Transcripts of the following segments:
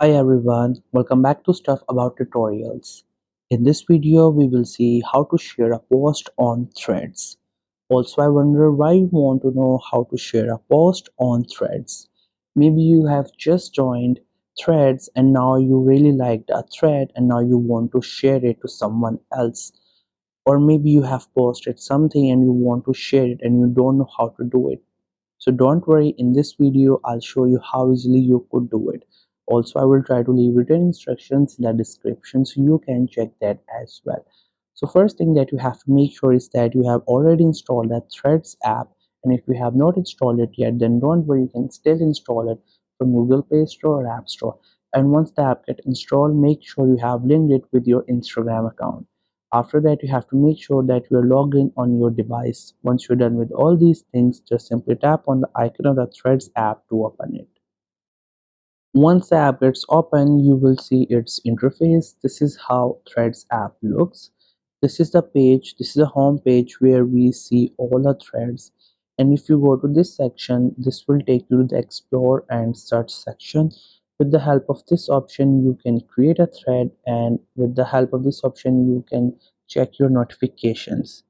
Hi everyone, welcome back to Stuff About Tutorials. In this video, we will see how to share a post on Threads. Also, I wonder why you want to know how to share a post on Threads. Maybe you have just joined Threads and now you really liked a thread and now you want to share it to someone else. Or maybe you have posted something and you want to share it and you don't know how to do it. So don't worry, in this video I'll show you how easily you could do it. Also, I will try to leave written instructions in the description so you can check that as well. So first thing that you have to make sure is that you have already installed that Threads app, and if you have not installed it yet, then don't worry, you can still install it from Google Play Store or App Store. And once the app gets installed, make sure you have linked it with your Instagram account. After that, you have to make sure that you are logged in on your device. Once you're done with all these things, just simply tap on the icon of the Threads app to open it. Once the app gets open, you will see its interface. This is how Threads app looks. This is the page, this is the home page where we see all the threads. And if you go to this section, this will take you to the explore and search section. With the help of this option, you can create a thread, and with the help of this option, you can check your notifications.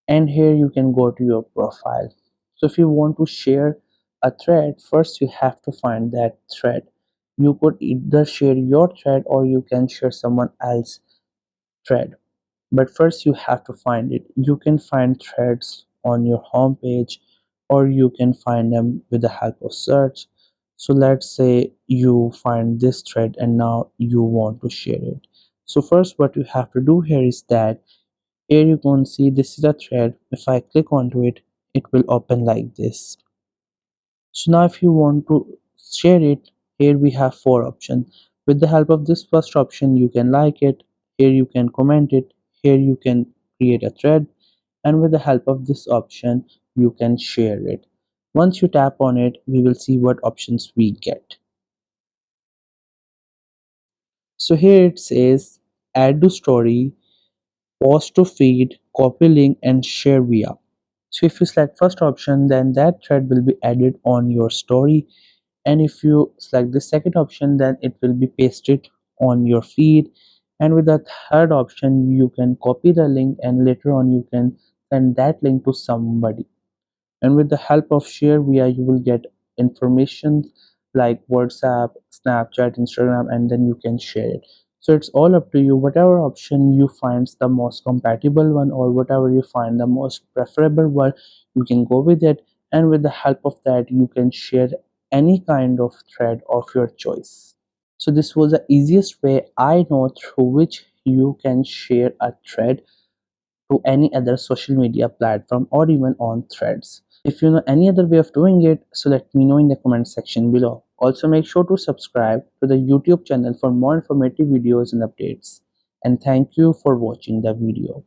And here you can go to your profile. So if you want to share a thread, first you have to find that thread. You could either share your thread or you can share someone else's thread, but first you have to find it. You can find threads on your home page or you can find them with the help of search. So let's say you find this thread and now you want to share it. So first what you have to do here is that here you can see this is a thread. If I click onto it, it will open like this. So now if you want to share it, here we have four options. With the help of this first option, you can like it, here you can comment it, here you can create a thread, and with the help of this option, you can share it. Once you tap on it, we will see what options we get. So here it says add to story, post to feed, copy link, and share via. So if you select first option, then that thread will be added on your story, and if you select the second option, then it will be pasted on your feed, and with the third option you can copy the link and later on you can send that link to somebody. And with the help of share via, you will get information like WhatsApp, Snapchat, Instagram, and then you can share it. So it's all up to you, whatever option you find the most compatible one or whatever you find the most preferable one, you can go with it. And with the help of that, you can share any kind of thread of your choice. So this was the easiest way I know through which you can share a thread to any other social media platform or even on threads. If you know any other way of doing it, so let me know in the comment section below. Also make sure to subscribe to the YouTube channel for more informative videos and updates. And thank you for watching the video.